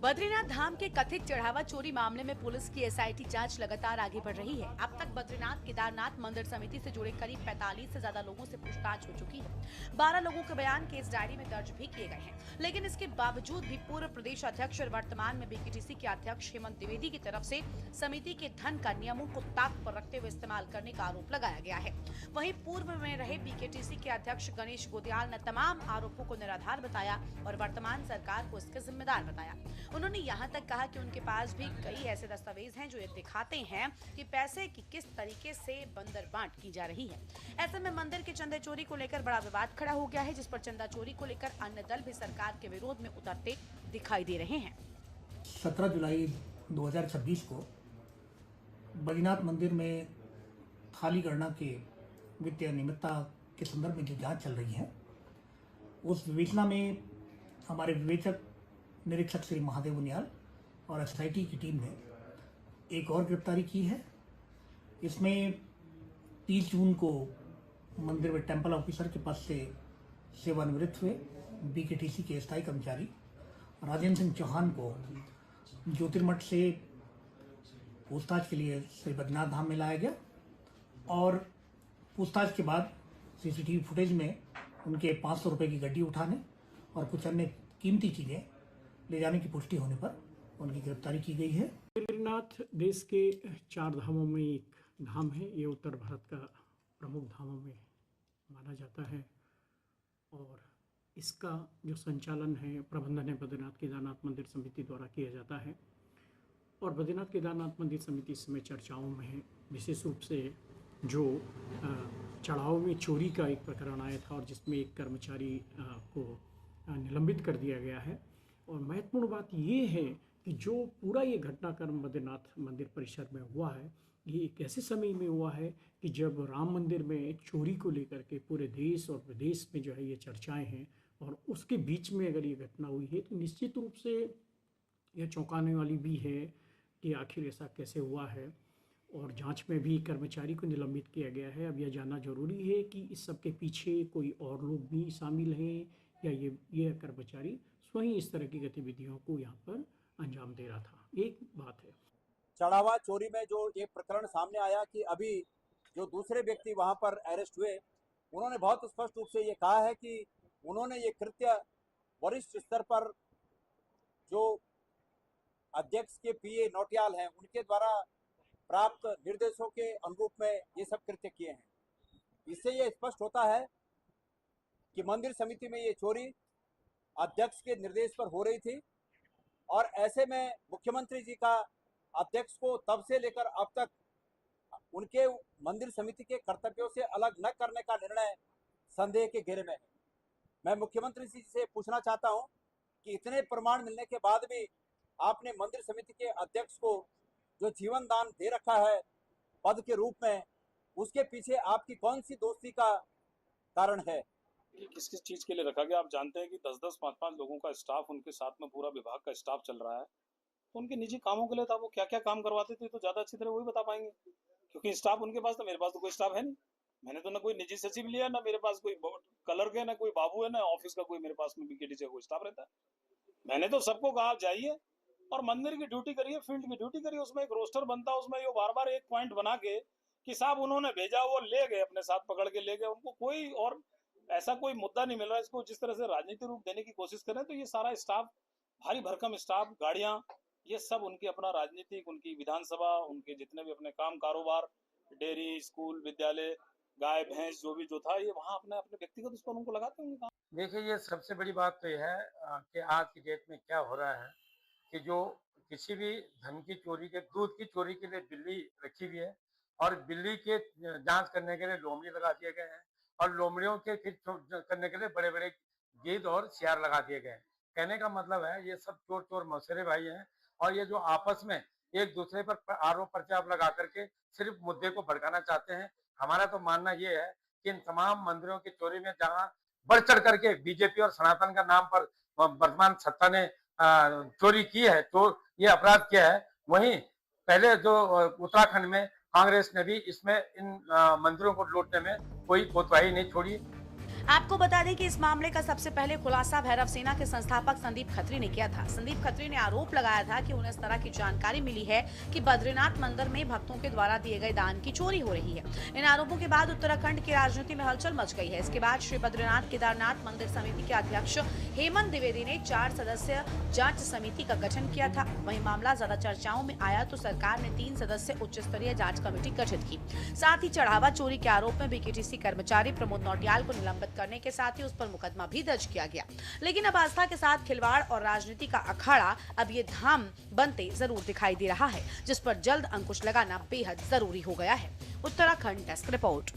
बद्रीनाथ धाम के कथित चढ़ावा चोरी मामले में पुलिस की एसआईटी जांच लगातार आगे बढ़ रही है। अब तक बद्रीनाथ केदारनाथ मंदिर समिति से जुड़े करीब 45 से ज्यादा लोगों से पूछताछ हो चुकी है। 12 लोगों के बयान केस डायरी में दर्ज भी किए गए हैं, लेकिन इसके बावजूद भी पूर्व प्रदेश अध्यक्ष और वर्तमान में बीकेटीसी के अध्यक्ष हेमंत द्विवेदी की तरफ से समिति के धन का नियमों को ताक पर रखते हुए इस्तेमाल करने का आरोप लगाया गया है। वहीं पूर्व में रहे बीकेटीसी के अध्यक्ष गणेश गोदयाल ने तमाम आरोपों को निराधार बताया और वर्तमान सरकार को इसके जिम्मेदार बताया। उन्होंने यहाँ तक कहा कि उनके पास भी कई ऐसे दस्तावेज हैं जो ये दिखाते हैं कि पैसे की किस तरीके से बंदर बांट की जा रही है। ऐसे में मंदिर के चंदे चोरी को लेकर बड़ा विवाद खड़ा हो गया है, जिस पर चंदा चोरी को लेकर अन्य दल भी सरकार के विरोध में उतरते दिखाई दे रहे हैं। 17 जुलाई 2026 को बद्रीनाथ मंदिर में थाली गणना के वित्तीय अनियमितता के संदर्भ में जो जांच चल रही है, उस विवेचना में हमारे विवेचक निरीक्षक श्री महादेव बुनियाल और एसआईटी की टीम ने एक और गिरफ्तारी की है। इसमें 30 जून को मंदिर में टेम्पल ऑफिसर के पद से सेवानिवृत्त हुए बीकेटीसी के स्थायी कर्मचारी राजेंद्र सिंह चौहान को ज्योतिर्मठ से पूछताछ के लिए श्री बद्रीनाथ धाम में लाया गया और पूछताछ के बाद सीसीटीवी फुटेज में उनके 500 रुपये की गड्डी उठाने और कुछ अन्य कीमती चीज़ें ले जाने की पुष्टि होने पर उनकी गिरफ्तारी की गई है। बद्रीनाथ देश के 4 धामों में एक धाम है। ये उत्तर भारत का प्रमुख धामों में माना जाता है और इसका जो संचालन है, प्रबंधन है बद्रीनाथ केदारनाथ मंदिर समिति द्वारा किया जाता है। और बद्रीनाथ केदारनाथ मंदिर समिति इस समय चर्चाओं में है। विशेष रूप से जो चढ़ाव में चोरी का एक प्रकरण आया था और जिसमें एक कर्मचारी को निलंबित कर दिया गया है। और महत्वपूर्ण बात ये है कि जो पूरा ये घटनाक्रम बद्रीनाथ मंदिर परिसर में हुआ है, ये एक ऐसे समय में हुआ है कि जब राम मंदिर में चोरी को लेकर के पूरे देश और विदेश में जो है ये चर्चाएं हैं और उसके बीच में अगर ये घटना हुई है तो निश्चित रूप से यह चौंकाने वाली भी है कि आखिर ऐसा कैसे हुआ है। और जांच में भी कर्मचारी को निलंबित किया गया है। अब यह जानना जरूरी है कि इस सब के पीछे कोई और लोग भी शामिल हैं या ये कर्मचारी स्वयं इस तरह की गतिविधियों को यहाँ पर अंजाम दे रहा था। एक बात है, चढ़ावा चोरी में जो ये प्रकरण सामने आया कि अभी जो दूसरे व्यक्ति वहां पर अरेस्ट हुए, उन्होंने बहुत स्पष्ट रूप से ये कहा है कि उन्होंने ये कृत्य वरिष्ठ स्तर पर जो अध्यक्ष के पीए नौटियाल हैं उनके द्वारा प्राप्त निर्देशों के अनुरूप में ये सब कृत्य किए हैं। इससे ये स्पष्ट होता है कि मंदिर समिति में ये चोरी अध्यक्ष के निर्देश पर हो रही थी और ऐसे में मुख्यमंत्री जी का अध्यक्ष को तब से लेकर अब तक उनके मंदिर समिति के कर्तव्यों से अलग न करने का निर्णय संदेह के घेरे में है। मैं मुख्यमंत्री जी से पूछना चाहता हूं कि इतने प्रमाण मिलने के बाद भी आपने मंदिर समिति के अध्यक्ष को जो जीवन दान दे रखा है पद के रूप में, उसके पीछे आपकी कौन सी दोस्ती का कारण है? किस किस चीज के लिए रखा गया? आप जानते हैं कि 10-10, 5-5 लोगों का स्टाफ, उनके साथ में पूरा विभाग का स्टाफ चल रहा है। तो उनके निजी कामों के लिए था, वो क्या क्या काम करवाते थे तो ज्यादा अच्छी तरह वही बता पाएंगे, क्योंकि स्टाफ उनके पास था। मेरे पास तो कोई स्टाफ है नहीं। मैंने तो ना कोई निजी सचिव लिया, ना मेरे पास कोई कलर के, ना कोई बाबू है, ना ऑफिस का कोई मेरे पास में बीकेटी से कोई स्टाफ रहता है। मैंने तो सबको कहा आप जाइए और मंदिर की ड्यूटी करिए, फील्ड की ड्यूटी करिए। उसमें एक रोस्टर बनता है, उसमें ये बार बार एक पॉइंट बना के कि साहब उन्होंने भेजा, वो ले गए, अपने साथ पकड़ के ले गए। उनको कोई और ऐसा कोई मुद्दा नहीं मिल रहा। इसको जिस तरह से राजनीतिक रूप देने की कोशिश करें तो ये सारा स्टाफ, भारी भरकम स्टाफ, गाड़ियां, ये सब उनकी अपना राजनीतिक, उनकी विधानसभा, उनके जितने भी अपने काम कारोबार, डेयरी, स्कूल, विद्यालय, गाय भैंस जो भी जो था, ये वहाँ अपने अपने व्यक्तिगत उस पर उनको लगाते होंगे काम। देखिए, ये सबसे बड़ी बात तो यह है कि आज की डेट में क्या हो रहा है कि जो किसी भी धन की चोरी के, दूध की चोरी के लिए बिल्ली रखी हुई है और बिल्ली के जांच करने के लिए लोमड़ी लगा दिए गए हैं और लोमड़ियों के फिर करने के लिए बड़े बड़े गिद्ध और सियार लगा दिए गए हैं। कहने का मतलब है ये सब चोर चोर मौसेरे भाई हैं और ये जो आपस में एक दूसरे पर आरोप प्रत्यारोप लगा करके सिर्फ मुद्दे को भड़काना चाहते हैं। हमारा तो मानना ये है कि इन तमाम मंदिरों की चोरी में जहां बढ़ चढ़ करके बीजेपी और सनातन का नाम पर वर्तमान सत्ता ने चोरी की है, तो ये अपराध किया है, वहीं पहले जो उत्तराखंड में कांग्रेस ने भी इसमें इन मंदिरों को लूटने में कोई कोताही नहीं छोड़ी। आपको बता दें कि इस मामले का सबसे पहले खुलासा भैरव सेना के संस्थापक संदीप खत्री ने किया था। संदीप खत्री ने आरोप लगाया था कि उन्हें इस तरह की जानकारी मिली है कि बद्रीनाथ मंदिर में भक्तों के द्वारा दिए गए दान की चोरी हो रही है। इन आरोपों के बाद उत्तराखंड की राजनीति में हलचल मच गई है। इसके बाद श्री बद्रीनाथ केदारनाथ मंदिर समिति के अध्यक्ष हेमंत द्विवेदी ने 4 सदस्यीय जांच समिति का गठन किया था। वहीं मामला ज्यादा चर्चाओं में आया तो सरकार ने 3 सदस्यीय उच्च स्तरीय जांच कमेटी गठित की। साथ ही चढ़ावा चोरी के आरोप में बीकेटीसी कर्मचारी प्रमोद नौटियाल को निलंबित करने के साथ ही उस पर मुकदमा भी दर्ज किया गया। लेकिन अब आस्था के साथ खिलवाड़ और राजनीति का अखाड़ा अब ये धाम बनते जरूर दिखाई दे रहा है, जिस पर जल्द अंकुश लगाना बेहद जरूरी हो गया है। Uttarakhand desk report.